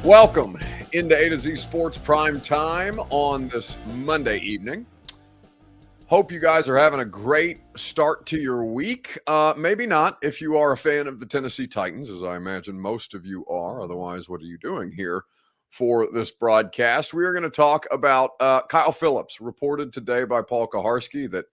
Welcome into A to Z Sports Prime Time on this Monday evening. Hope you guys are having a great start to your week. Maybe not if you are a fan of the Tennessee Titans, as I imagine most of you are. Otherwise, what are you doing here for this broadcast? We are going to talk about Kyle Phillips, reported today by Paul Kaharski that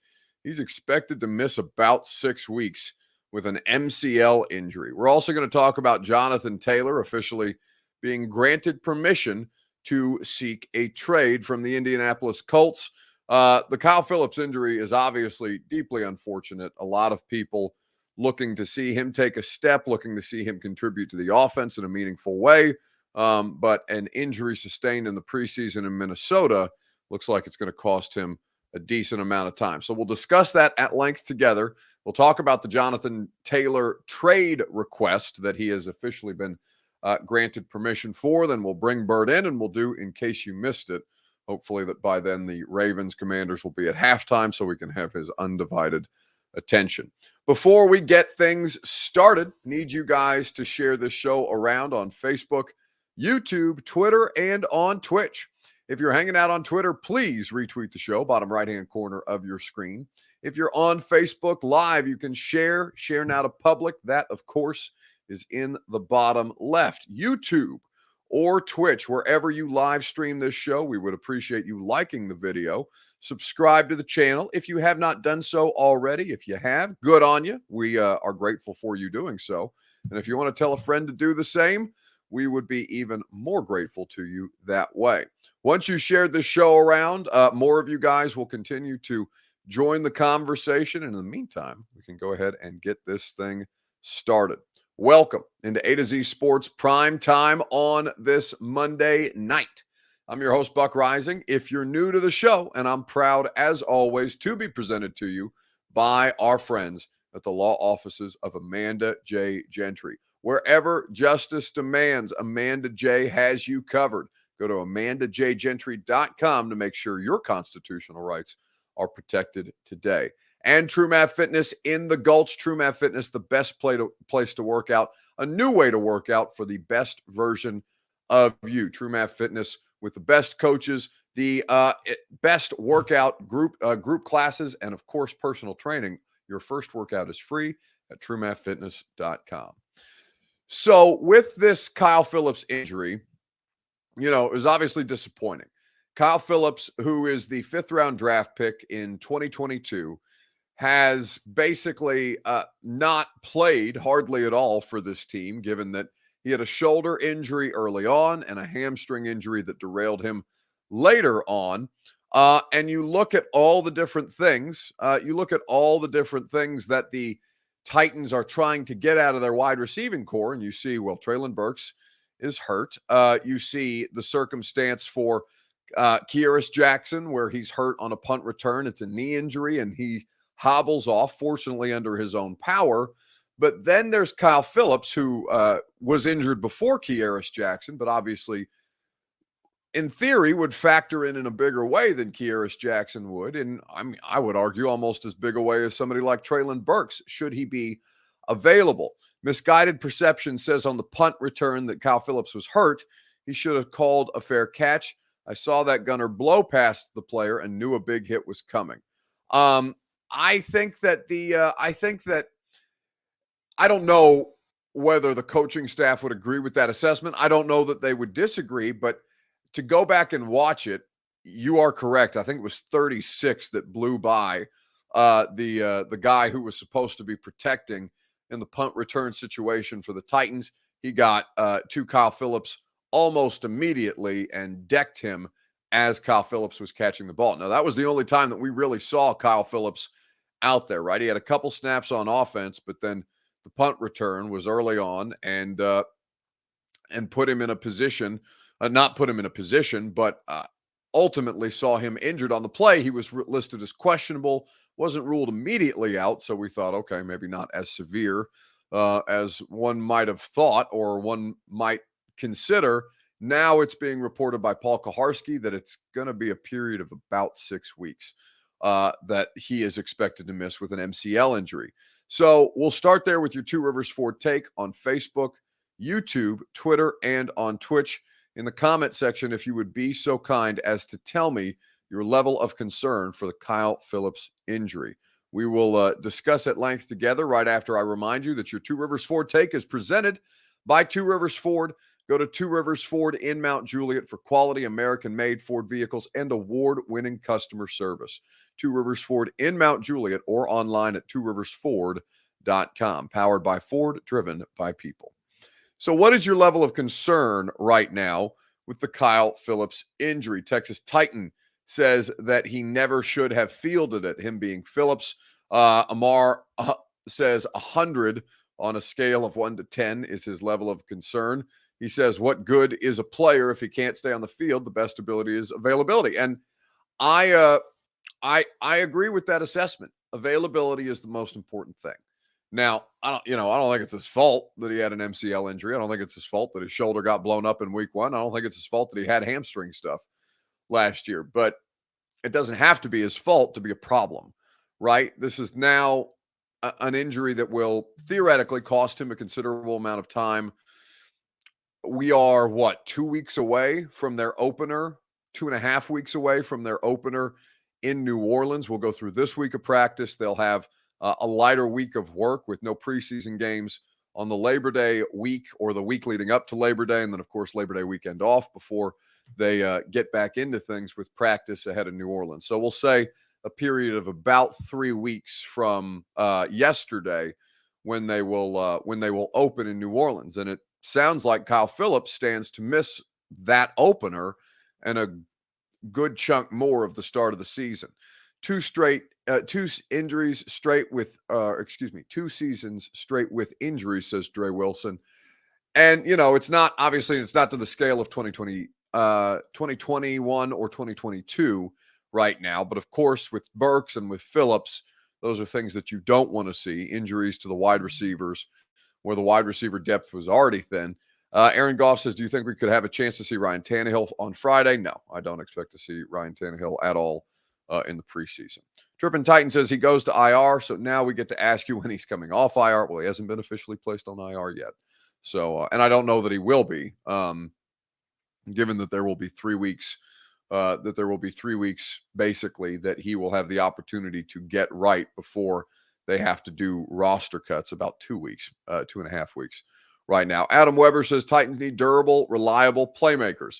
he's expected to miss about 6 weeks with an MCL injury. We're also going to talk about Jonathan Taylor officially being granted permission to seek a trade from the Indianapolis Colts. The Kyle Phillips injury is obviously deeply unfortunate. A lot of people looking to see him take a step, looking to see him contribute to the offense in a meaningful way. But an injury sustained in the preseason in Minnesota looks like it's going to cost him a decent amount of time. So we'll discuss that at length together. We'll talk about the Jonathan Taylor trade request that he has officially been granted permission for. Then we'll bring Bert in and we'll do In Case You Missed It. Hopefully that by then the Ravens Commanders will be at halftime so we can have his undivided attention. Before we get things started, need you guys to share this show around on Facebook, YouTube, Twitter, and on Twitch. If you're hanging out on Twitter, please retweet the show, bottom right-hand corner of your screen. If you're on Facebook Live, you can share now to public. That, of course, is in the bottom left. YouTube or Twitch, wherever you live stream this show, we would appreciate you liking the video. Subscribe to the channel if you have not done so already. If you have, good on you. We are grateful for you doing so. And if you want to tell a friend to do the same, we would be even more grateful to you that way. Once you shared this show around, more of you guys will continue to join the conversation. And in the meantime, we can go ahead and get this thing started. Welcome into A to Z Sports Prime Time on this Monday night. I'm your host, Buck Rising. If you're new to the show, and I'm proud, as always, to be presented to you by our friends at the law offices of Amanda J. Gentry. Wherever justice demands, Amanda J. has you covered. Go to amandajgentry.com to make sure your constitutional rights are protected today. And True Math Fitness in the Gulch. True Math Fitness, the best place to work out, a new way to work out for the best version of you. True Math Fitness with the best coaches, the best workout group classes, and of course, personal training. Your first workout is free at truemathfitness.com. So with this Kyle Phillips injury, it was obviously disappointing. Kyle Phillips, who is the 5th-round draft pick in 2022, has basically not played hardly at all for this team, given that he had a shoulder injury early on and a hamstring injury that derailed him later on. And you look at all the different things. That the Titans are trying to get out of their wide receiving core, and you see, well, Treylon Burks is hurt. You see the circumstance for Kearis Jackson, where he's hurt on a punt return. It's a knee injury, and he hobbles off, fortunately under his own power. But then there's Kyle Phillips, who was injured before Kearis Jackson, but obviously, in theory, would factor in a bigger way than Kearis Jackson would. And I would argue almost as big a way as somebody like Treylon Burks, should he be available. Misguided Perception says on the punt return that Kyle Phillips was hurt. He should have called a fair catch. I saw that gunner blow past the player and knew a big hit was coming. I think that I don't know whether the coaching staff would agree with that assessment. I don't know that they would disagree, but to go back and watch it, you are correct. I think it was 36 that blew by the guy who was supposed to be protecting in the punt return situation for the Titans. He got to Kyle Phillips almost immediately and decked him as Kyle Phillips was catching the ball. Now, that was the only time that we really saw Kyle Phillips out there, right? He had a couple snaps on offense, but then the punt return was early on and put him in a position, not put him in a position, but ultimately saw him injured on the play. He was listed as questionable, wasn't ruled immediately out. So we thought, okay, maybe not as severe as one might have thought or one might consider. Now it's being reported by Paul Kaharski that it's going to be a period of about 6 weeks that he is expected to miss with an MCL injury. So we'll start there with your Two Rivers Ford take on Facebook, YouTube, Twitter, and on Twitch. in the comment section if you would be so kind as to tell me your level of concern for the Kyle Phillips injury. We will discuss at length together right after I remind you that your Two Rivers Ford Take is presented by Two Rivers Ford. Go to Two Rivers Ford in Mount Juliet for quality American-made Ford vehicles and award-winning customer service. Two Rivers Ford in Mount Juliet or online at tworiversford.com. Powered by Ford, driven by people. So what is your level of concern right now with the Kyle Phillips injury? Texas Titan says that he never should have fielded it, him being Phillips. Amar says 100 on a scale of 1 to 10 is his level of concern. He says, what good is a player if he can't stay on the field? The best ability is availability. And I agree with that assessment. Availability is the most important thing. Now, I don't think it's his fault that he had an MCL injury. I don't think it's his fault that his shoulder got blown up in week 1. I don't think it's his fault that he had hamstring stuff last year, but it doesn't have to be his fault to be a problem, right? This is now an injury that will theoretically cost him a considerable amount of time. We are 2 weeks away from their opener, 2.5 weeks away from their opener in New Orleans. We'll go through this week of practice. They'll have a lighter week of work with no preseason games on the Labor Day week or the week leading up to Labor Day. And then, of course, Labor Day weekend off before they get back into things with practice ahead of New Orleans. So we'll say a period of about 3 weeks from yesterday when they will open in New Orleans. And it sounds like Kyle Phillips stands to miss that opener and a good chunk more of the start of the season. 2 seasons straight with injuries, says Dre Wilson. And, it's not to the scale of 2021 or 2022 right now. But of course, with Burks and with Phillips, those are things that you don't want to see. Injuries to the wide receivers where the wide receiver depth was already thin. Aaron Goff says, do you think we could have a chance to see Ryan Tannehill on Friday? No, I don't expect to see Ryan Tannehill at all in the preseason. Trippin' Titan says he goes to IR, so now we get to ask you when he's coming off IR. Well, he hasn't been officially placed on IR yet. So, and I don't know that he will be, given that there will be 3 weeks, basically that he will have the opportunity to get right before they have to do roster cuts, about 2 weeks, 2.5 weeks right now. Adam Weber says Titans need durable, reliable playmakers.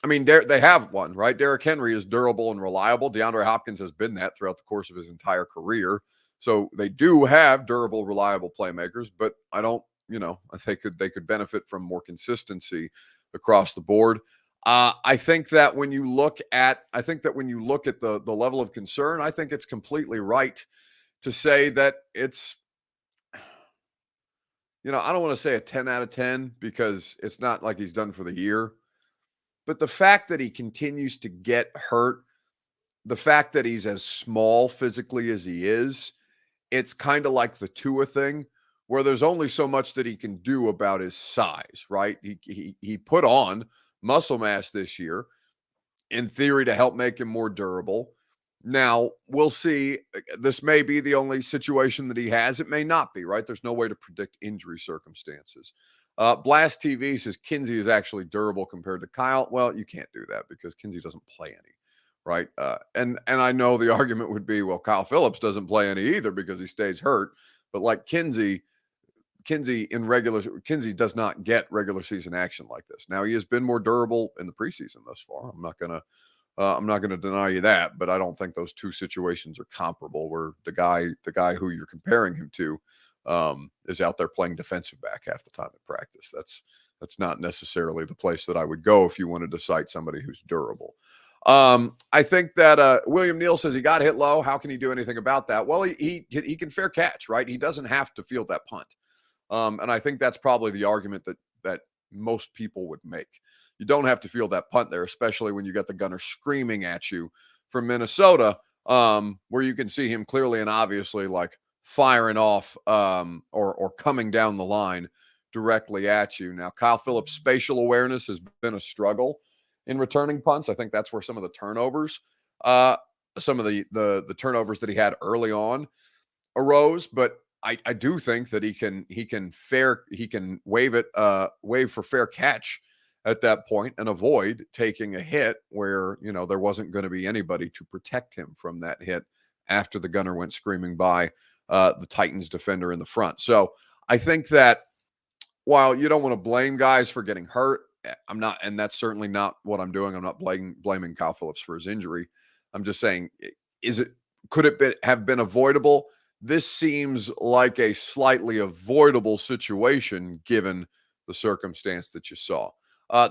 I mean, they have one, right? Derrick Henry is durable and reliable. DeAndre Hopkins has been that throughout the course of his entire career. So they do have durable, reliable playmakers, but I don't, I think they could benefit from more consistency across the board. I think that when you look at the level of concern, I think it's completely right to say that it's, I don't want to say a 10 out of 10 because it's not like he's done for the year. But the fact that he continues to get hurt, the fact that he's as small physically as he is, it's kind of like the Tua thing where there's only so much that he can do about his size, right? He put on muscle mass this year, in theory, to help make him more durable. Now, we'll see. This may be the only situation that he has. It may not be, right? There's no way to predict injury circumstances. Blast TV says Kinsey is actually durable compared to Kyle. Well, you can't do that because Kinsey doesn't play any, right? And I know the argument would be, well, Kyle Phillips doesn't play any either because he stays hurt. But like Kinsey does not get regular season action like this. Now, he has been more durable in the preseason thus far. I'm not gonna deny you that, but I don't think those two situations are comparable. Where the guy who you're comparing him to is out there playing defensive back half the time at practice. That's not necessarily the place that I would go if you wanted to cite somebody who's durable. I think that William Neal says he got hit low. How can he do anything about that? Well, he can fair catch, right? He doesn't have to field that punt. And I think that's probably the argument that most people would make. You don't have to field that punt there, especially when you got the gunner screaming at you from Minnesota, where you can see him clearly and obviously like firing off or coming down the line directly at you. Now, Kyle Phillips' spatial awareness has been a struggle in returning punts. I think that's where some of the turnovers, the turnovers that he had early on arose. But I do think that he can wave for fair catch at that point and avoid taking a hit where, there wasn't going to be anybody to protect him from that hit after the gunner went screaming by the Titans defender in the front. So I think that while you don't want to blame guys for getting hurt, I'm not, and that's certainly not what I'm doing. I'm not blaming Kyle Phillips for his injury. I'm just saying, could it have been avoidable? This seems like a slightly avoidable situation given the circumstance that you saw.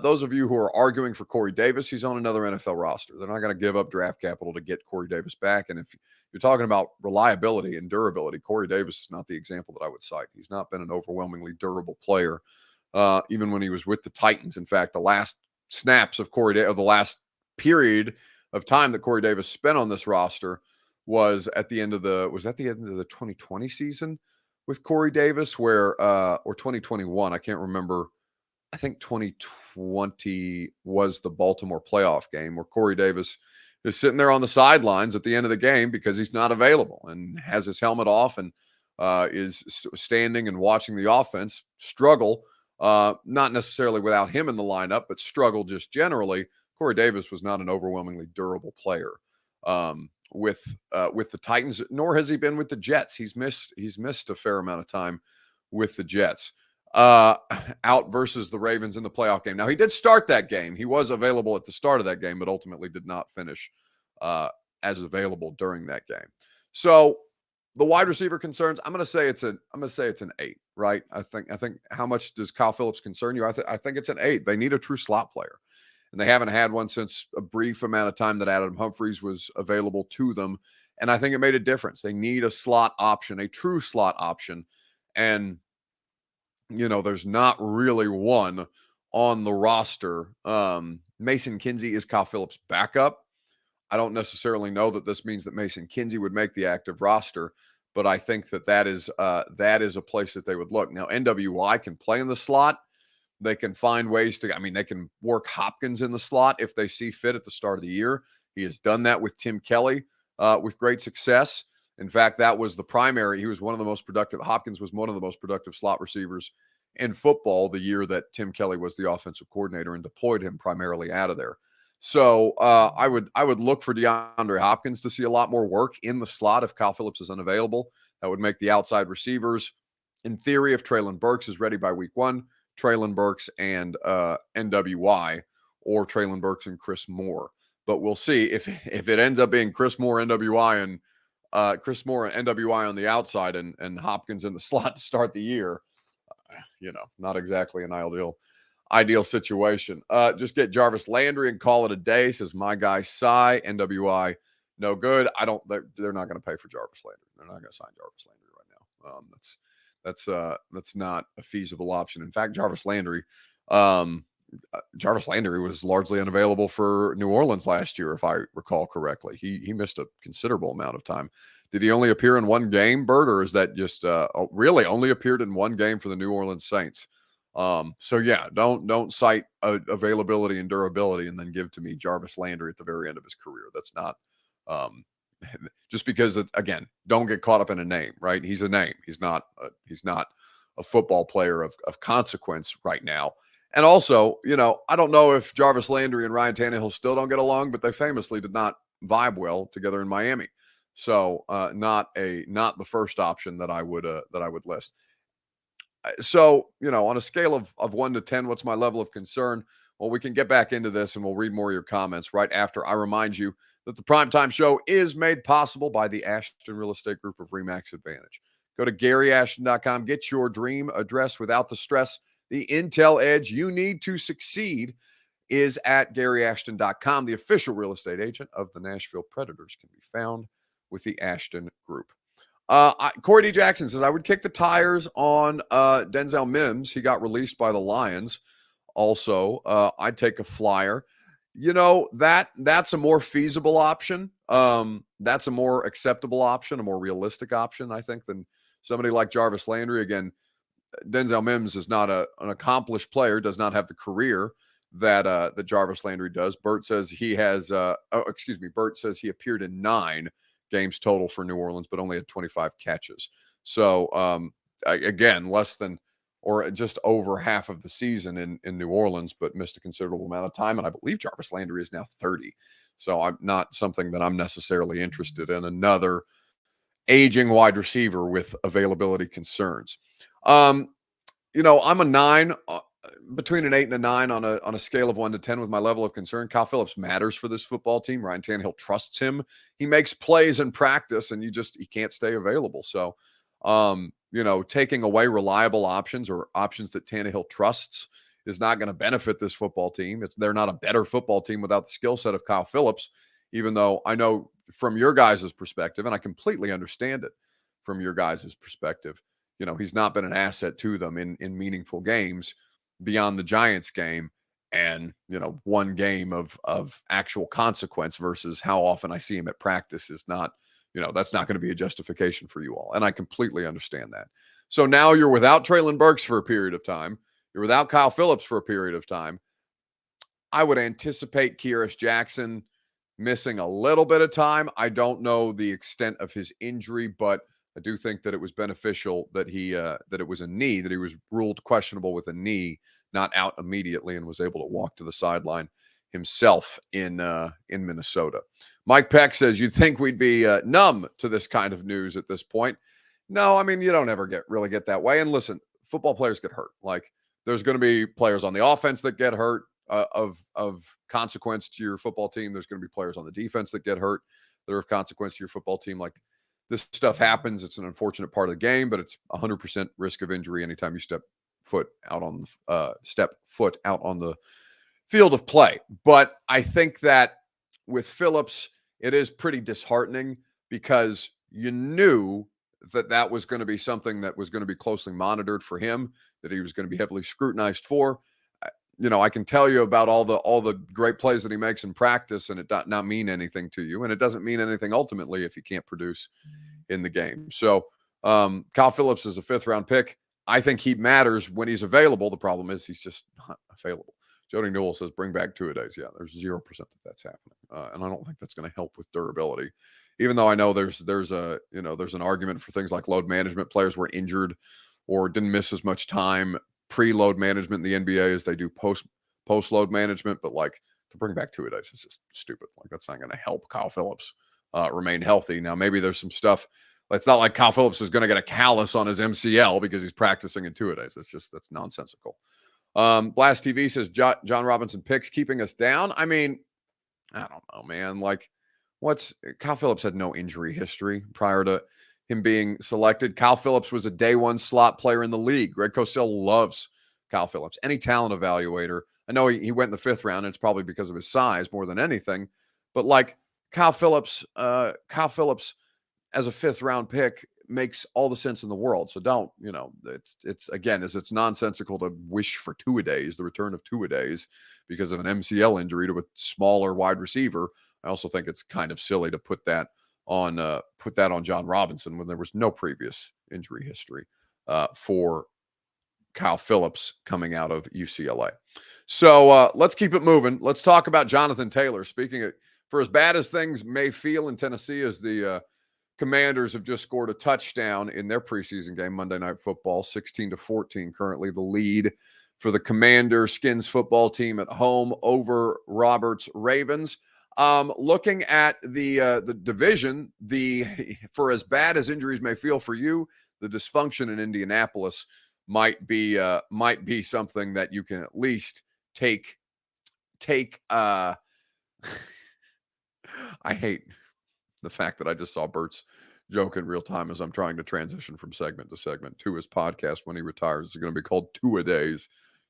Those of you who are arguing for Corey Davis, he's on another NFL roster. They're not going to give up draft capital to get Corey Davis back. And if you're talking about reliability and durability, Corey Davis is not the example that I would cite. He's not been an overwhelmingly durable player, even when he was with the Titans. In fact, the last snaps of Corey Davis, or the last period of time that Corey Davis spent on this roster was at the end of the 2020 season with Corey Davis, or 2021. I can't remember. I think 2020 was the Baltimore playoff game where Corey Davis is sitting there on the sidelines at the end of the game because he's not available and has his helmet off and is standing and watching the offense struggle, not necessarily without him in the lineup, but struggle just generally. Corey Davis was not an overwhelmingly durable player with the Titans, nor has he been with the Jets. He's missed a fair amount of time with the Jets. Out versus the Ravens in the playoff game. Now, he did start that game. He was available at the start of that game, but ultimately did not finish as available during that game. So the wide receiver concerns, I'm going to say it's an 8, right? I think how much does Kyle Phillips concern you? I think it's an 8. They need a true slot player, and they haven't had one since a brief amount of time that Adam Humphries was available to them. And I think it made a difference. They need a slot option, a true slot option. And there's not really one on the roster. Mason Kinsey is Kyle Phillips' backup. I don't necessarily know that this means that Mason Kinsey would make the active roster, but I think that is a place that they would look. Now, NWI can play in the slot. They can find ways they can work Hopkins in the slot if they see fit at the start of the year. He has done that with Tim Kelly with great success. In fact, that was the primary. He was one of the most productive. Hopkins was one of the most productive slot receivers in football the year that Tim Kelly was the offensive coordinator and deployed him primarily out of there. So I would look for DeAndre Hopkins to see a lot more work in the slot if Kyle Phillips is unavailable. That would make the outside receivers, in theory, if Treylon Burks is ready by week 1, Treylon Burks and NWI, or Treylon Burks and Chris Moore. But we'll see if it ends up being Chris Moore, NWI, and Chris Moore and NWI on the outside and Hopkins in the slot to start the year. Not exactly an ideal situation. Just get Jarvis Landry and call it a day, says my guy Cy. NWI, no good. They're not going to pay for Jarvis Landry. They're not going to sign Jarvis Landry right now. That's not a feasible option. In fact, Jarvis Landry was largely unavailable for New Orleans last year, if I recall correctly. He missed a considerable amount of time. Did he only appear in one game, Bert, or is that just really only appeared in one game for the New Orleans Saints? So yeah, don't cite availability and durability and then give to me Jarvis Landry at the very end of his career. That's not just because again, don't get caught up in a name, right? He's a name. He's not a football player of consequence right now. And also, I don't know if Jarvis Landry and Ryan Tannehill still don't get along, but they famously did not vibe well together in Miami. So not the first option that I would list. So, on a scale of 1 to 10, what's my level of concern? Well, we can get back into this and we'll read more of your comments right after I remind you that the Primetime Show is made possible by the Ashton Real Estate Group of RE/MAX Advantage. Go to GaryAshton.com. Get your dream address without the stress. The intel edge you need to succeed is at GaryAshton.com. The official real estate agent of the Nashville Predators can be found with the Ashton Group. Corey D. Jackson says, I would kick the tires on Denzel Mims. He got released by the Lions. Also, I'd take a flyer. That's a more feasible option. That's a more acceptable option, a more realistic option, I think, than somebody like Jarvis Landry. Again, Denzel Mims is not an accomplished player, does not have the career that Jarvis Landry does. Bert says he appeared in 9 games total for New Orleans, but only had 25 catches. So again, less than or just over half of the season in New Orleans, but missed a considerable amount of time. And I believe Jarvis Landry is now 30. So I'm not something that I'm necessarily interested in, another aging wide receiver with availability concerns. I'm a 9, between an 8 and a 9 on a scale of 1 to 10 with my level of concern. Kyle Phillips matters for this football team. Ryan Tannehill trusts him. He makes plays in practice, and he can't stay available. So, taking away reliable options or options that Tannehill trusts is not going to benefit this football team. They're not a better football team without the skill set of Kyle Phillips, even though I know from your guys' perspective, and I completely understand it from your guys' perspective, he's not been an asset to them in meaningful games beyond the Giants game and, one game of actual consequence versus how often I see him at practice is not, that's not going to be a justification for you all. And I completely understand that. So now you're without Treylon Burks for a period of time. You're without Kyle Phillips for a period of time. I would anticipate Kearis Jackson missing a little bit of time. I don't know the extent of his injury, but I do think that it was beneficial that that it was a knee, that he was ruled questionable with a knee, not out immediately, and was able to walk to the sideline himself in Minnesota. Mike Peck says, you'd think we'd be numb to this kind of news at this point. No, I mean, you don't ever really get that way. And listen, football players get hurt. Like, there's going to be players on the offense that get hurt of consequence to your football team. There's going to be players on the defense that get hurt that are of consequence to your football team. Like, this stuff happens. It's an unfortunate part of the game, but it's 100% risk of injury anytime you step foot out on the field of play. But I think that with Phillips, it is pretty disheartening because you knew that was going to be something that was going to be closely monitored for him, that he was going to be heavily scrutinized for. I can tell you about all the great plays that he makes in practice, and it does not mean anything to you, and it doesn't mean anything ultimately if he can't produce in the game. So Kyle Phillips is a 5th-round pick. I think he matters when he's available. The problem is he's just not available. Jody Newell says, bring back two-a-days. Yeah, there's 0% that's happening. And I don't think that's going to help with durability, even though I know there's an argument for things like load management. Players were injured or didn't miss as much time pre-load management in the NBA as they do post-load management. But like, to bring back two-a-days is just stupid. Like, that's not going to help Kyle Phillips remain healthy. Now, maybe there's some stuff. It's not like Kyle Phillips is going to get a callus on his MCL because he's practicing in two-a-days. That's nonsensical. Blast TV says John Robinson picks keeping us down. I mean, I don't know, man. Like, Kyle Phillips had no injury history prior to him being selected. Kyle Phillips was a day 1 slot player in the league. Greg Cosell loves Kyle Phillips. Any talent evaluator. I know he went in the 5th round, and it's probably because of his size more than anything. But like, Kyle Phillips as a 5th-round pick makes all the sense in the world. So don't, it's nonsensical to wish for two-a-days, the return of two-a-days, because of an MCL injury to a smaller wide receiver. I also think it's kind of silly to put that on John Robinson when there was no previous injury history for Kyle Phillips coming out of UCLA. So let's keep it moving. Let's talk about Jonathan Taylor. For as bad as things may feel in Tennessee, as the Commanders have just scored a touchdown in their preseason game, Monday Night Football, 16-14, currently the lead for the Commander Skins football team at home over Roberts Ravens. Looking at the division, for as bad as injuries may feel for you, the dysfunction in Indianapolis might be something that you can at least take. I hate the fact that I just saw Bert's joke in real time as I'm trying to transition from segment to segment to his podcast when he retires. It's going to be called Two-a-Days.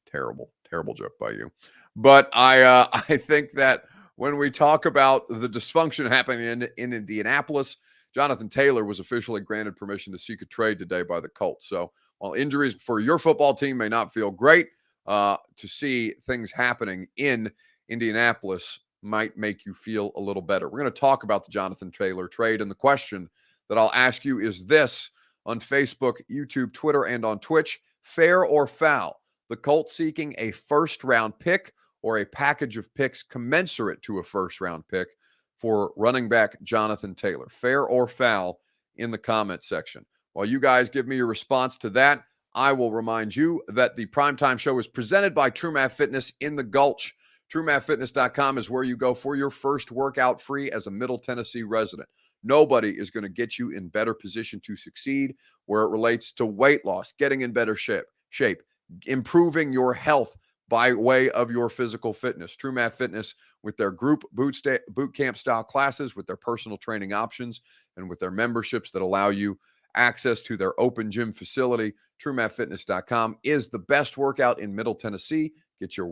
Terrible joke by you. But I think that when we talk about the dysfunction happening in Indianapolis, Jonathan Taylor was officially granted permission to seek a trade today by the Colts. So while injuries for your football team may not feel great, to see things happening in Indianapolis might make you feel a little better. We're going to talk about the Jonathan Taylor trade, and the question that I'll ask you is this: on Facebook, YouTube, Twitter, and on Twitch, fair or foul? The Colts seeking a 1st-round pick or a package of picks commensurate to a 1st-round pick for running back Jonathan Taylor. Fair or foul in the comment section. While you guys give me your response to that, I will remind you that the Primetime Show is presented by True Math Fitness in the Gulch. TrueMathFitness.com is where you go for your first workout free as a Middle Tennessee resident. Nobody is going to get you in better position to succeed where it relates to weight loss, getting in better shape, improving your health by way of your physical fitness. True Math Fitness with their group boot camp style classes, with their personal training options, and with their memberships that allow you access to their open gym facility. TrueMathFitness.com is the best workout in Middle Tennessee. Get your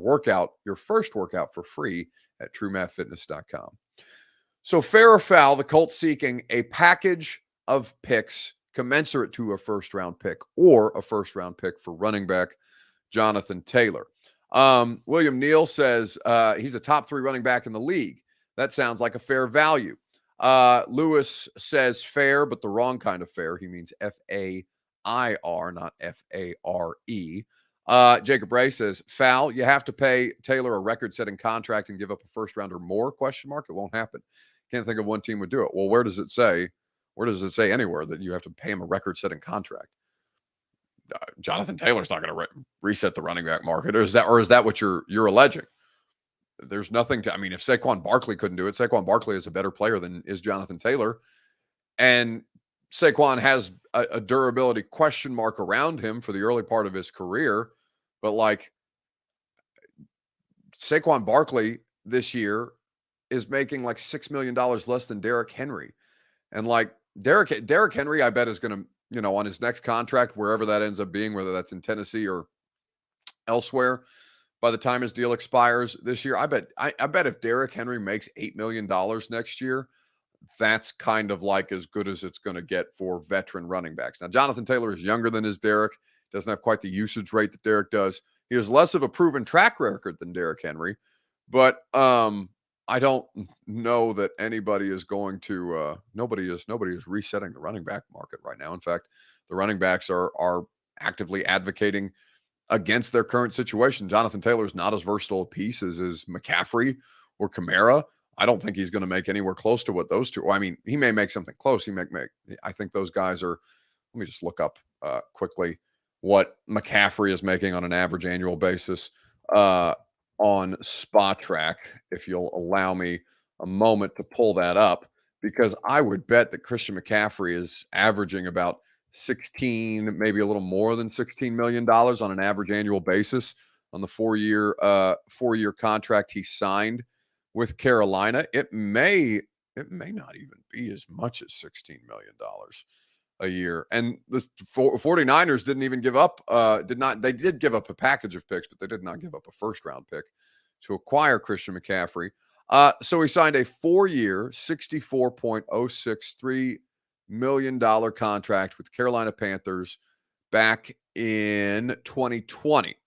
first workout for free at TrueMathFitness.com. So fair or foul, the Colts seeking a package of picks commensurate to a first-round pick or a first-round pick for running back Jonathan Taylor. William Neal says he's a top 3 running back in the league. That sounds like a fair value. Lewis says fair, but the wrong kind of fair. He means F-A-I-R, not F-A-R-E. Jacob Ray says, foul. You have to pay Taylor a record-setting contract and give up a first round or more? Question mark. It won't happen. Can't think of one team would do it. Well, where does it say? Where does it say anywhere that you have to pay him a record-setting contract? Jonathan Taylor's not going to reset the running back market, or is that what you're alleging? There's nothing to. I mean, if Saquon Barkley couldn't do it, Saquon Barkley is a better player than is Jonathan Taylor, and Saquon has a durability question mark around him for the early part of his career. But like Saquon Barkley this year is making like $6 million less than Derrick Henry. And like Derrick Henry, I bet is going to, on his next contract, wherever that ends up being, whether that's in Tennessee or elsewhere, by the time his deal expires this year, I bet if Derrick Henry makes $8 million next year, that's kind of like as good as it's going to get for veteran running backs. Now, Jonathan Taylor is younger than his Derrick, doesn't have quite the usage rate that Derrick does. He has less of a proven track record than Derrick Henry, but I don't know that anybody is going to nobody is resetting the running back market right now. In fact, the running backs are actively advocating against their current situation. Jonathan Taylor is not as versatile a piece as is McCaffrey or Kamara. I don't think he's going to make anywhere close to what those two. I mean, he may make something close. He may make. I think those guys are. Let me just look up quickly what McCaffrey is making on an average annual basis on Spot Track. If you'll allow me a moment to pull that up, because I would bet that Christian McCaffrey is averaging about 16, maybe a little more than $16 million on an average annual basis on the four-year contract he signed with Carolina. It may not even be as much as $16 million a year. And the 49ers didn't even give up, they did give up a package of picks, but they did not give up a first round pick to acquire Christian McCaffrey. So he signed a 4-year, $64.063 million contract with Carolina Panthers back in 2020.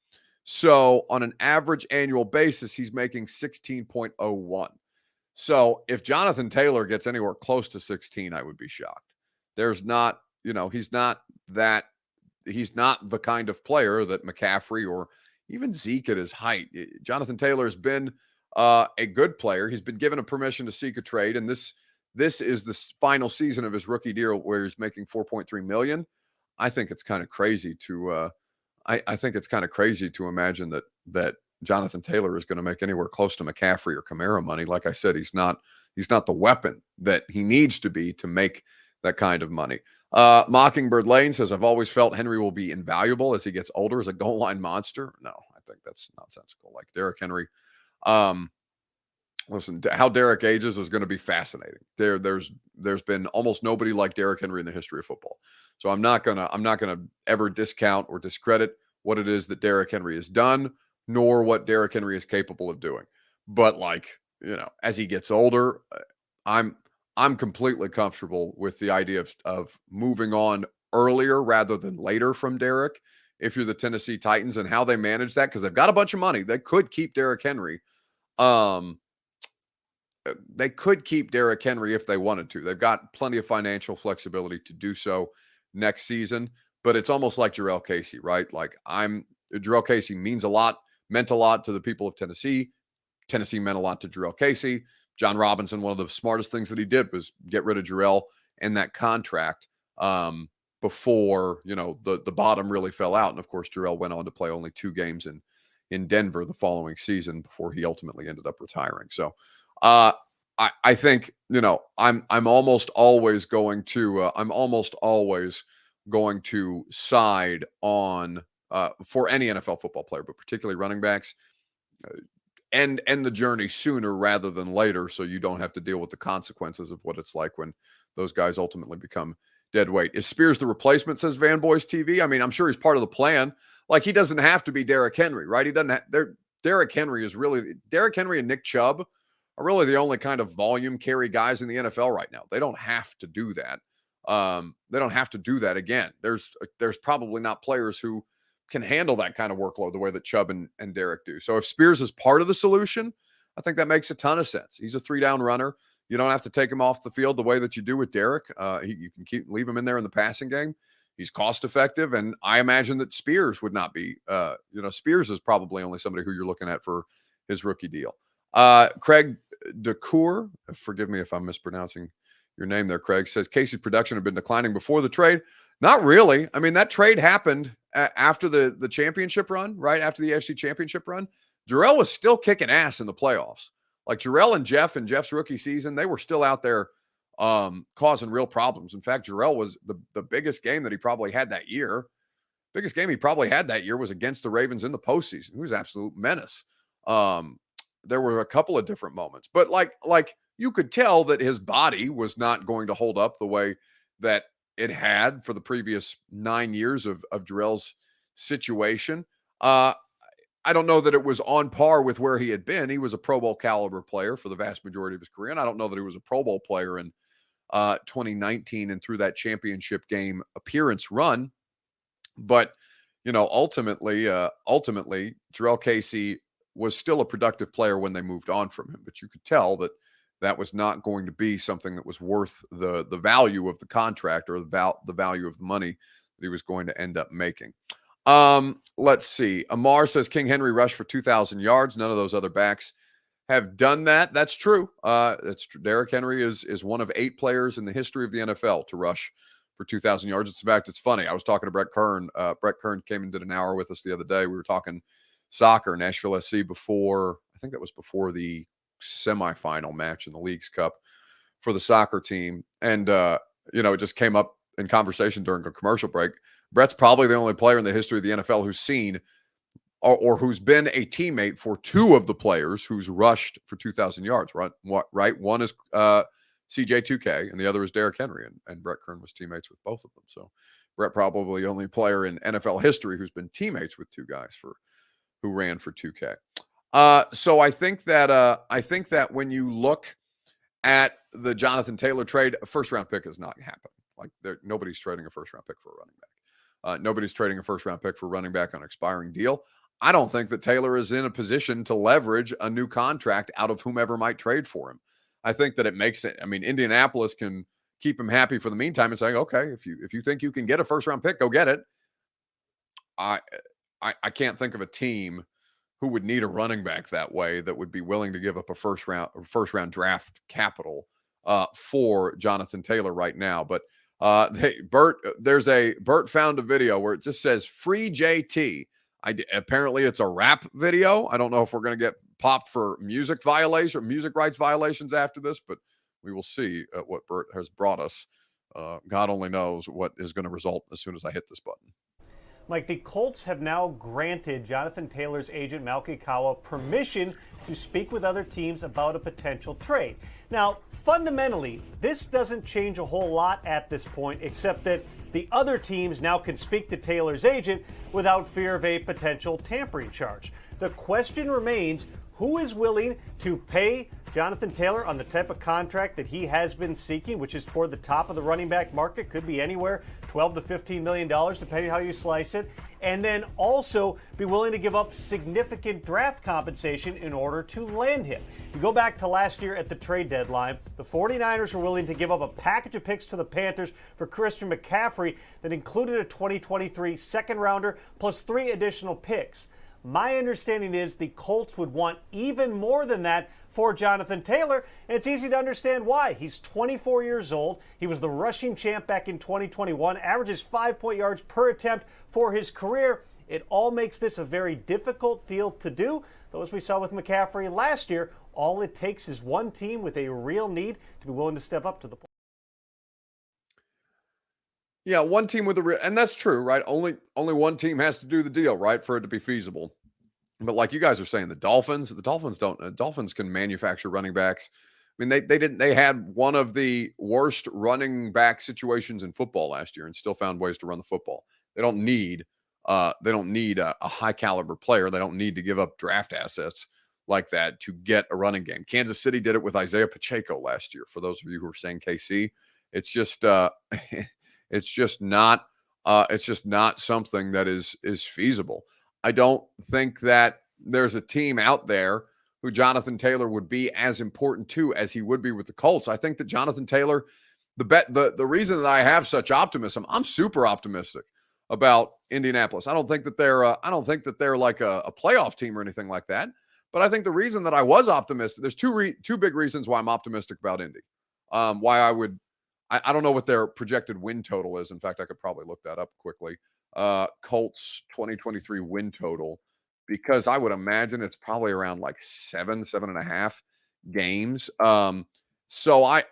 So on an average annual basis, he's making 16.01. So if Jonathan Taylor gets anywhere close to 16, I would be shocked. There's not, he's not the kind of player that McCaffrey or even Zeke at his height. Jonathan Taylor has been a good player. He's been given a permission to seek a trade, and this is the final season of his rookie deal where he's making $4.3 million. I think it's kind of crazy to I think it's kind of crazy to imagine that Jonathan Taylor is going to make anywhere close to McCaffrey or Kamara money. Like I said, he's not the weapon that he needs to be to make that kind of money. Mockingbird Lane says, I've always felt Henry will be invaluable as he gets older as a goal line monster. No, I think that's nonsensical. Like Derrick Henry, listen, how Derrick ages is going to be fascinating. There's been almost nobody like Derrick Henry in the history of football. So I'm not gonna ever discount or discredit what it is that Derrick Henry has done, nor what Derrick Henry is capable of doing. But as he gets older, I'm completely comfortable with the idea of moving on earlier rather than later from Derrick. If you're the Tennessee Titans and how they manage that, because they've got a bunch of money, they could keep Derrick Henry. They could keep Derrick Henry if they wanted to. They've got plenty of financial flexibility to do so next season, but it's almost like Jurrell Casey, right? Like Jurrell Casey meant a lot to the people of Tennessee. Tennessee meant a lot to Jurrell Casey. John Robinson, one of the smartest things that he did was get rid of Jurrell and that contract. before, the bottom really fell out. And of course, Jarrell went on to play only 2 games in Denver the following season before he ultimately ended up retiring. So I think, I'm almost always going to side on for any NFL football player, but particularly running backs, end the journey sooner rather than later, so you don't have to deal with the consequences of what it's like when those guys ultimately become dead weight. Is Spears the replacement, says Van Boys TV? I mean, I'm sure he's part of the plan. Like, he doesn't have to be Derrick Henry, right? He doesn't have, Derrick Henry and Nick Chubb are really the only kind of volume carry guys in the NFL right now. They don't have to do that. They don't have to do that again. There's probably not players who can handle that kind of workload the way that Chubb and Derrick do. So if Spears is part of the solution, I think that makes a ton of sense. He's a 3-down runner. You don't have to take him off the field the way that you do with Derrick. You can leave him in there in the passing game. He's cost effective, and I imagine that Spears would not be. Spears is probably only somebody who you're looking at for his rookie deal. Craig DeCour, forgive me if I'm mispronouncing your name there, Craig, says Casey's production had been declining before the trade. Not really. I mean, that trade happened after the championship run, right after the AFC championship run. Jarrell was still kicking ass in the playoffs. Like Jarrell and Jeff's rookie season, they were still out there causing real problems. In fact, Jarrell was the biggest game that he probably had that year. Biggest game he probably had that year was against the Ravens in the postseason. He was an absolute menace. There were a couple of different moments, but like you could tell that his body was not going to hold up the way that it had for the previous 9 years of Jarrell's situation. I don't know that it was on par with where he had been. He was a Pro Bowl caliber player for the vast majority of his career, and I don't know that he was a Pro Bowl player in 2019 and through that championship game appearance run. But ultimately, Jarrell Casey was still a productive player when they moved on from him. But you could tell that was not going to be something that was worth the value of the contract or the value of the money that he was going to end up making. Let's see. Amar says King Henry rushed for 2,000 yards. None of those other backs have done that. That's true. Derrick Henry is one of 8 players in the history of the NFL to rush for 2,000 yards. In fact, it's funny. I was talking to Brett Kern. Brett Kern came and did an hour with us the other day. We were talking soccer, Nashville SC, I think that was before the semifinal match in the Leagues Cup for the soccer team. And, it just came up in conversation during a commercial break. Brett's probably the only player in the history of the NFL who's seen or who's been a teammate for 2 of the players who's rushed for 2,000 yards, right? One is CJ2K and the other is Derrick Henry, and Brett Kern was teammates with both of them. So Brett probably the only player in NFL history who's been teammates with 2 guys who ran for 2K. So I think that when you look at the Jonathan Taylor trade, a first-round pick is not happening. Like nobody's trading a first-round pick for a running back. Nobody's trading a first-round pick for a running back on an expiring deal. I don't think that Taylor is in a position to leverage a new contract out of whomever might trade for him. I think that it makes it. I mean, Indianapolis can keep him happy for the meantime and say, okay, if you think you can get a first-round pick, go get it. I can't think of a team who would need a running back that way that would be willing to give up a first round draft capital for Jonathan Taylor right now. But Bert found a video where it just says free JT. Apparently it's a rap video. I don't know if we're going to get popped for music rights violations after this, but we will see what Bert has brought us. God only knows what is going to result as soon as I hit this button. Mike, the Colts have now granted Jonathan Taylor's agent, Malky Kawa, permission to speak with other teams about a potential trade. Now, fundamentally, this doesn't change a whole lot at this point, except that the other teams now can speak to Taylor's agent without fear of a potential tampering charge. The question remains, who is willing to pay Jonathan Taylor on the type of contract that he has been seeking, which is toward the top of the running back market, could be anywhere $12 to $15 million, depending how you slice it, and then also be willing to give up significant draft compensation in order to land him. You go back to last year at the trade deadline, the 49ers were willing to give up a package of picks to the Panthers for Christian McCaffrey that included a 2023 second rounder plus 3 additional picks. My understanding is the Colts would want even more than that for Jonathan Taylor, and it's easy to understand why. He's 24 years old. He was the rushing champ back in 2021, averages 5 yards per attempt for his career. It all makes this a very difficult deal to do. Though, as we saw with McCaffrey last year, all it takes is one team with a real need to be willing to step up to the plate. Yeah, one team with a real, and that's true, right? Only one team has to do the deal, right, for it to be feasible. But like you guys are saying, the Dolphins don't. Dolphins can manufacture running backs. I mean, they had one of the worst running back situations in football last year, and still found ways to run the football. They don't need a high caliber player. They don't need to give up draft assets like that to get a running game. Kansas City did it with Isaiah Pacheco last year. For those of you who are saying KC, it's just it's just not something that is feasible. I don't think that there's a team out there who Jonathan Taylor would be as important to as he would be with the Colts. I think that Jonathan Taylor, the reason that I have such optimism, I'm super optimistic about Indianapolis. I don't think that they're like a playoff team or anything like that. But I think the reason that I was optimistic, there's two big reasons why I'm optimistic about Indy. I don't know what their projected win total is. In fact, I could probably look that up quickly. Colts 2023 win total, because I would imagine it's probably around like 7.5 games. So I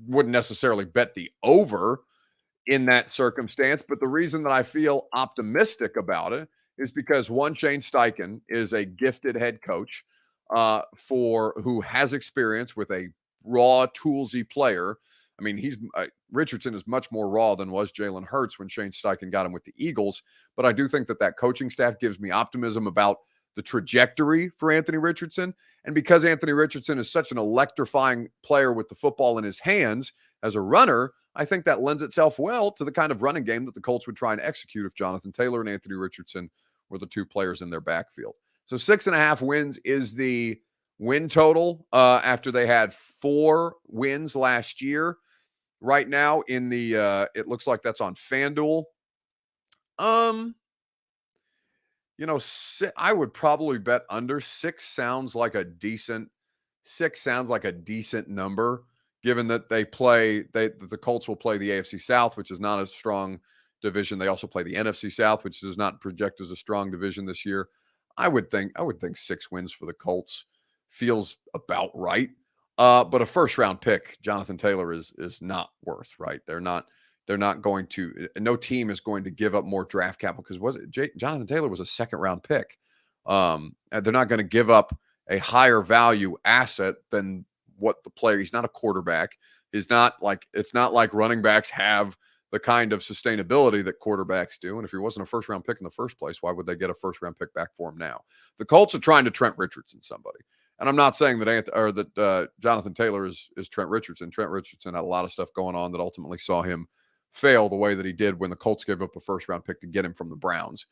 wouldn't necessarily bet the over in that circumstance, but the reason that I feel optimistic about it is because one, Shane Steichen is a gifted head coach who has experience with a raw, toolsy player. I mean, Richardson is much more raw than was Jalen Hurts when Shane Steichen got him with the Eagles. But I do think that coaching staff gives me optimism about the trajectory for Anthony Richardson. And because Anthony Richardson is such an electrifying player with the football in his hands as a runner, I think that lends itself well to the kind of running game that the Colts would try and execute if Jonathan Taylor and Anthony Richardson were the two players in their backfield. So 6.5 wins is the win total after they had 4 wins last year. Right now in the it looks like that's on FanDuel. I would probably bet under. 6 sounds like a decent number, given that the Colts will play the AFC South, which is not a strong division. They also play the NFC South, which does not project as a strong division this year. I would think 6 wins for the Colts feels about right. But a first round pick, Jonathan Taylor is not worth, right? They're not going to, no team is going to give up more draft capital, because Jonathan Taylor was a second round pick. And they're not going to give up a higher value asset than what the player, he's not a quarterback. It's not like running backs have the kind of sustainability that quarterbacks do. And if he wasn't a first round pick in the first place, why would they get a first round pick back for him now? The Colts are trying to Trent Richardson somebody. And I'm not saying that Jonathan Taylor is Trent Richardson. Trent Richardson had a lot of stuff going on that ultimately saw him fail the way that he did when the Colts gave up a first-round pick to get him from the Browns.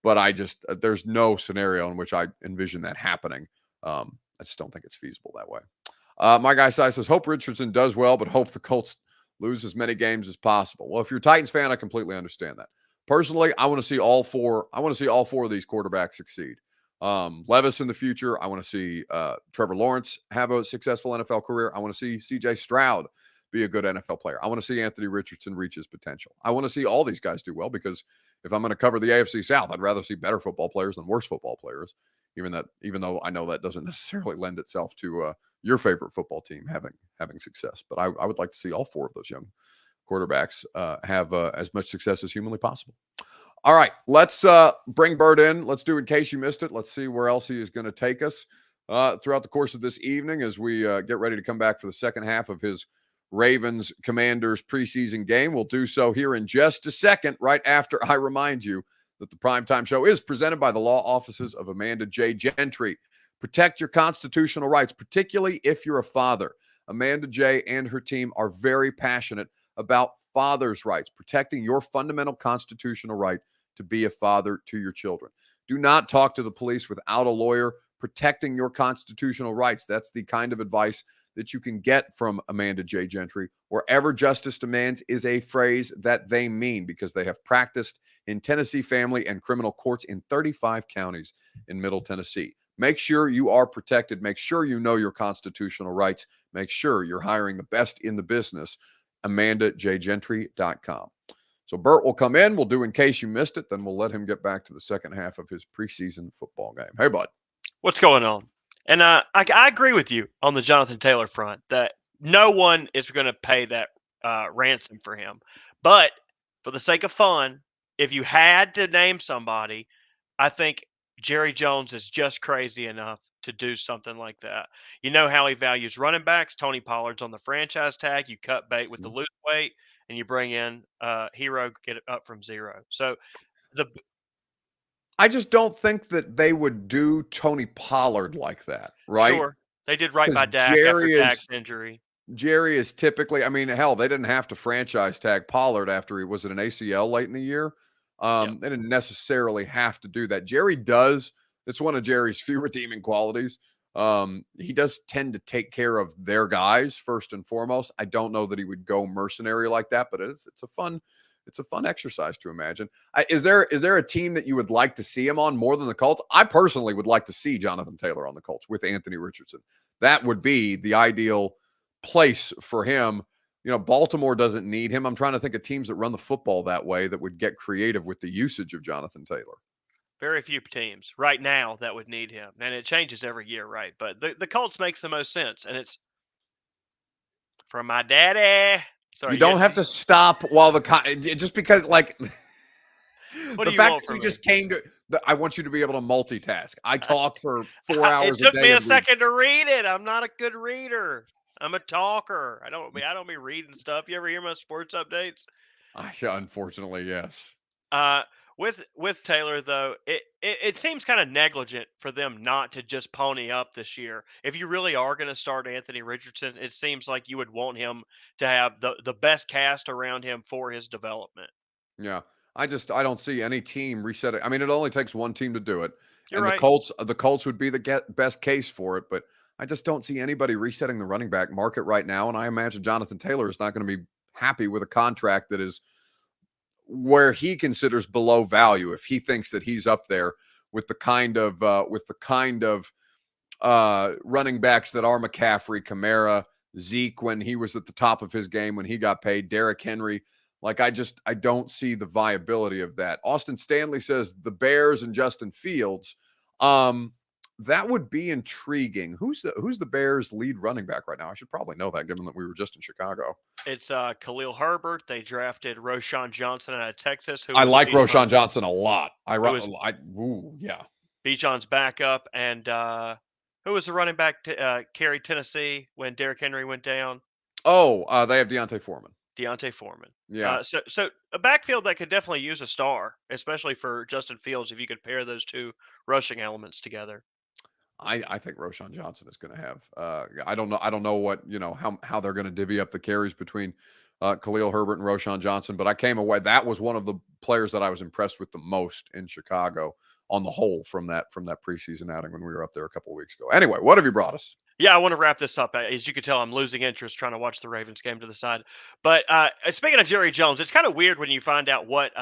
But there's no scenario in which I envision that happening. I just don't think it's feasible that way. My guy Sai says, hope Richardson does well, but hope the Colts lose as many games as possible. Well, if you're a Titans fan, I completely understand that. Personally, I want to see all four of these quarterbacks succeed. Levis in the future. I want to see Trevor Lawrence have a successful NFL career. I want to see CJ Stroud be a good NFL player. I want to see Anthony Richardson reach his potential. I want to see all these guys do well, because if I'm going to cover the AFC South, I'd rather see better football players than worse football players, even though I know that doesn't necessarily lend itself to your favorite football team having success. But I would like to see all 4 of those young quarterbacks have as much success as humanly possible. All right, let's bring Bert in. Let's do In Case You Missed It. Let's see where else he is going to take us throughout the course of this evening as we get ready to come back for the second half of his Ravens-Commanders preseason game. We'll do so here in just a second, right after I remind you that the Primetime Show is presented by the law offices of Amanda J. Gentry. Protect your constitutional rights, particularly if you're a father. Amanda J. and her team are very passionate about father's rights, protecting your fundamental constitutional right to be a father to your children. Do not talk to the police without a lawyer. Protecting your constitutional rights. That's the kind of advice that you can get from Amanda J. Gentry. Wherever justice demands is a phrase that they mean because they have practiced in Tennessee family and criminal courts in 35 counties in Middle Tennessee. Make sure you are protected. Make sure you know your constitutional rights. Make sure you're hiring the best in the business. AmandaJGentry.com. So Bert will come in. We'll do In Case You Missed It. Then we'll let him get back to the second half of his preseason football game. Hey, bud. What's going on? And I agree with you on the Jonathan Taylor front that no one is going to pay that ransom for him. But for the sake of fun, if you had to name somebody, I think Jerry Jones is just crazy enough to do something like that. You know how he values running backs. Tony Pollard's on the franchise tag. You cut bait with the loose weight, and you bring in Hero, get it up from zero. So I just don't think that they would do Tony Pollard like that, right? Sure. They did right by Dak after Dak's injury. Jerry is typically, I mean, hell, they didn't have to franchise tag Pollard after he was at an ACL late in the year. They didn't necessarily have to do that. Jerry does. It's one of Jerry's few redeeming qualities. He does tend to take care of their guys first and foremost. I don't know that he would go mercenary like that, but it's a fun exercise to imagine. Is there a team that you would like to see him on more than the Colts? I personally would like to see Jonathan Taylor on the Colts with Anthony Richardson. That would be the ideal place for him. You know, Baltimore doesn't need him. I'm trying to think of teams that run the football that way that would get creative with the usage of Jonathan Taylor. Very few teams right now that would need him. And it changes every year, right? But the Colts makes the most sense. And it's from my daddy. Sorry, you don't have to stop while just because, like, what the fact that you just came to, I want you to be able to multitask. I talked for 4 hours a day. It took me a second to read it. I'm not a good reader. I'm a talker. I don't be reading stuff. You ever hear my sports updates? Unfortunately, yes. With Taylor, though, it seems kind of negligent for them not to just pony up this year. If you really are going to start Anthony Richardson, it seems like you would want him to have the best cast around him for his development. Yeah. I don't see any team resetting. I mean, it only takes one team to do it. You're and right. The Colts would be the best case for it, but I just don't see anybody resetting the running back market right now. And I imagine Jonathan Taylor is not going to be happy with a contract that is where he considers below value. If he thinks that he's up there with the kind of running backs that are McCaffrey, Kamara, Zeke, when he was at the top of his game, when he got paid, Derrick Henry, like I don't see the viability of that. Austin Stanley says the Bears and Justin Fields. That would be intriguing. Who's the Bears' lead running back right now? I should probably know that, given that we were just in Chicago. It's Khalil Herbert. They drafted Roschon Johnson out of Texas. I like Roschon Johnson a lot. Yeah. Bijan's backup, and who was the running back to carry Tennessee when Derrick Henry went down? Oh, they have D'Onta Foreman. Yeah. So a backfield that could definitely use a star, especially for Justin Fields, if you could pair those two rushing elements together. I think Roschon Johnson is going to have. I don't know what how they're going to divvy up the carries between Khalil Herbert and Roschon Johnson, but I came away. That was one of the players that I was impressed with the most in Chicago on the whole from that preseason outing when we were up there a couple of weeks ago. Anyway, what have you brought us? Yeah, I want to wrap this up. As you can tell, I'm losing interest trying to watch the Ravens game to the side. But speaking of Jerry Jones, it's kind of weird when you find out what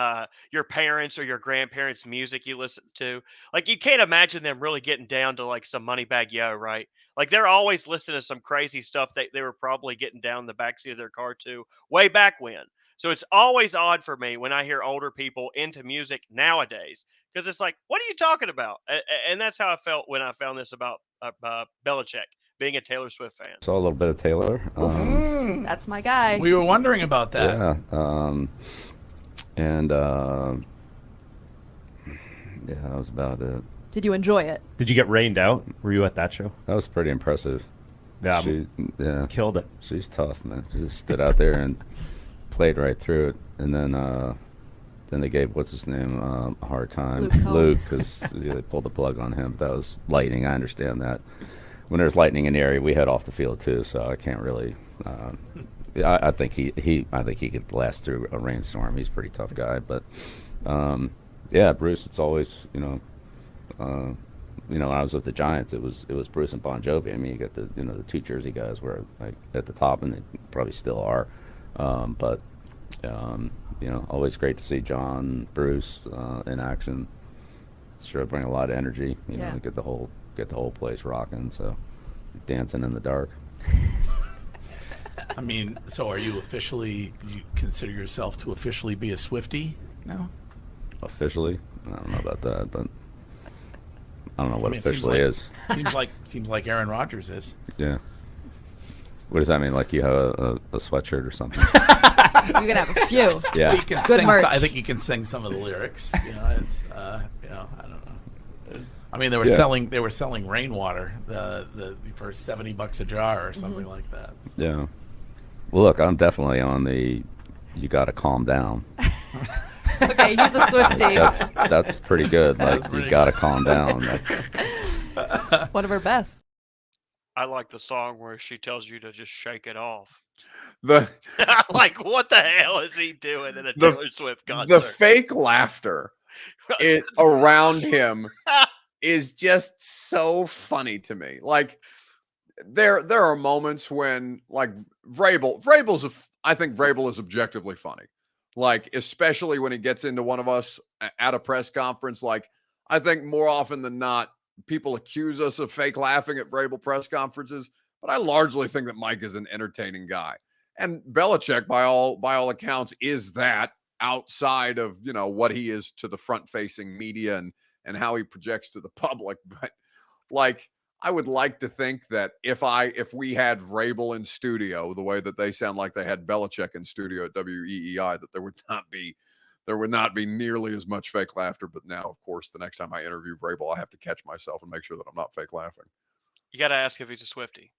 your parents or your grandparents' music you listen to. Like, you can't imagine them really getting down to, like, some Moneybag Yo, right? Like, they're always listening to some crazy stuff that they were probably getting down in the backseat of their car to way back when. So it's always odd for me when I hear older people into music nowadays, because it's like, what are you talking about? And that's how I felt when I found this about Belichick being a Taylor Swift fan. Saw a little bit of Taylor. That's my guy. We were wondering about that. Yeah. That was about it. Did you enjoy it? Did you get rained out? Were you at that show? That was pretty impressive. Yeah, she killed it. She's tough, man. She just stood out there and played right through it. And then they gave what's his name a hard time, Luke, because they pulled the plug on him. That was lightning. I understand that. When there's lightning in the area, we head off the field too. So I can't really. I think he could last through a rainstorm. He's a pretty tough guy. But yeah, Bruce, it's always when I was with the Giants, it was Bruce and Bon Jovi. I mean, you got the the two Jersey guys were like at the top, and they probably still are. But always great to see John, Bruce in action. Sure, bring a lot of energy. Get the whole place rocking. So dancing in the dark. I mean, so are you officially? Do you consider yourself to officially be a Swiftie now? Officially, I don't know about that, but I don't know what it officially is. Seems like Aaron Rodgers is. Yeah. What does that mean? Like you have a sweatshirt or something? You're gonna have a few. Yeah. Well, you can Good sing. merch. I think you can sing some of the lyrics. It's I don't know. I mean, they were selling rainwater for $70 a jar or something like that. So. Yeah. Well, look, I'm definitely on the. You got to calm down. Okay, he's a Swiftie. That's pretty good. Like you got to calm down. That's One of her best. I like the song where she tells you to just shake it off. The Like, what the hell is he doing in a Taylor Swift concert? the fake laughter around him is just so funny to me. Like there are moments when like I think Vrabel is objectively funny. Like especially when he gets into one of us at a press conference. Like I think more often than not, people accuse us of fake laughing at Vrabel press conferences, but I largely think that Mike is an entertaining guy. And Belichick, by all accounts, is that outside of what he is to the front-facing media and how he projects to the public. But like, I would like to think that if we had Vrabel in studio, the way that they sound like they had Belichick in studio at WEEI, that there would not be nearly as much fake laughter. But now, of course, the next time I interview Vrabel, I have to catch myself and make sure that I'm not fake laughing. You got to ask if he's a Swiftie.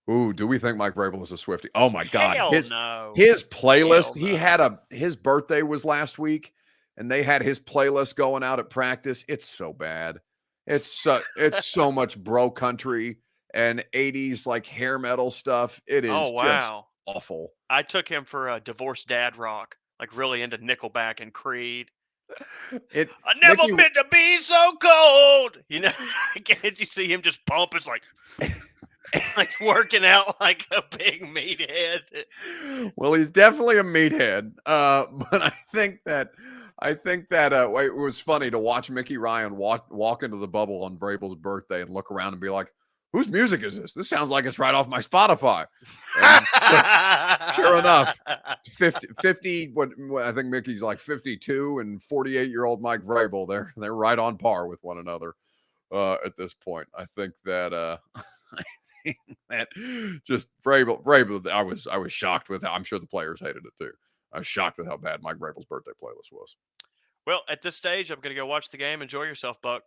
Ooh, do we think Mike Vrabel is a Swiftie? Oh my God. Hell His Hell playlist, no. his birthday was last week and they had his playlist going out at practice. It's so bad. It's so much bro country and 80s like hair metal stuff. It is just awful. I took him for a divorced dad rock, like really into Nickelback and Creed. I never meant to be so cold. Can't you see him just pump? It's like working out like a big meathead. Well, he's definitely a meathead. But I think that it was funny to watch Mickey Ryan walk into the bubble on Vrabel's birthday and look around and be like, whose music is this? This sounds like it's right off my Spotify. And sure enough, 50, what I think Mickey's like 52 and 48-year-old Mike Vrabel, they're right on par with one another at this point. I think that that just Vrabel, I was shocked with how, I'm sure the players hated it too. I was shocked with how bad Mike Vrabel's birthday playlist was. Well, at this stage, I'm going to go watch the game. Enjoy yourself, Buck.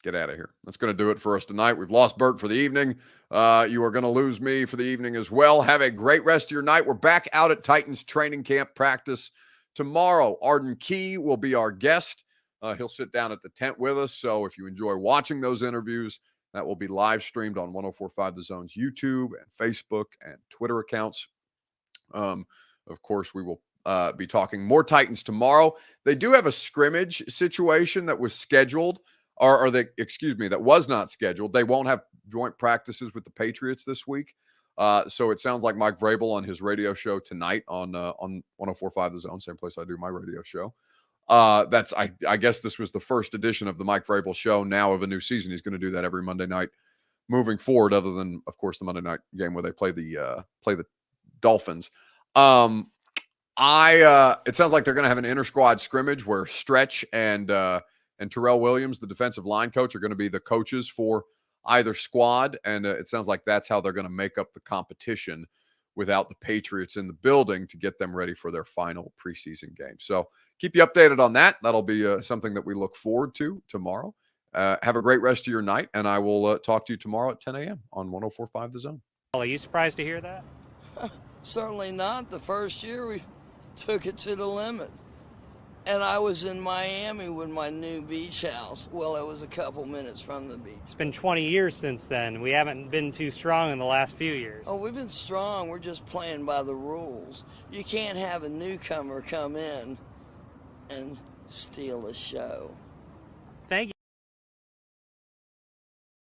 Get out of here. That's going to do it for us tonight. We've lost Bert for the evening. You are going to lose me for the evening as well. Have a great rest of your night. We're back out at Titans training camp practice tomorrow. Arden Key will be our guest. He'll sit down at the tent with us. So if you enjoy watching those interviews, that will be live streamed on 104.5 The Zone's YouTube and Facebook and Twitter accounts. Of course, we will be talking more Titans tomorrow. They do have a scrimmage situation that was scheduled, that was not scheduled. They won't have joint practices with the Patriots this week. So it sounds like Mike Vrabel on his radio show tonight on 104.5 The Zone, same place I do my radio show. I guess this was the first edition of the Mike Vrabel show now of a new season. He's going to do that every Monday night moving forward, other than, of course, the Monday night game where they play the Dolphins. It sounds like they're going to have an inter-squad scrimmage where Stretch and Terrell Williams, the defensive line coach, are going to be the coaches for either squad. And it sounds like that's how they're going to make up the competition without the Patriots in the building to get them ready for their final preseason game. So keep you updated on that. That'll be something that we look forward to tomorrow. Have a great rest of your night, and I will talk to you tomorrow at 10 a.m. on 104.5 The Zone. Are you surprised to hear that? Certainly not. The first year we took it to the limit. And I was in Miami with my new beach house. Well, it was a couple minutes from the beach. It's been 20 years since then. We haven't been too strong in the last few years. Oh, we've been strong. We're just playing by the rules. You can't have a newcomer come in and steal the show.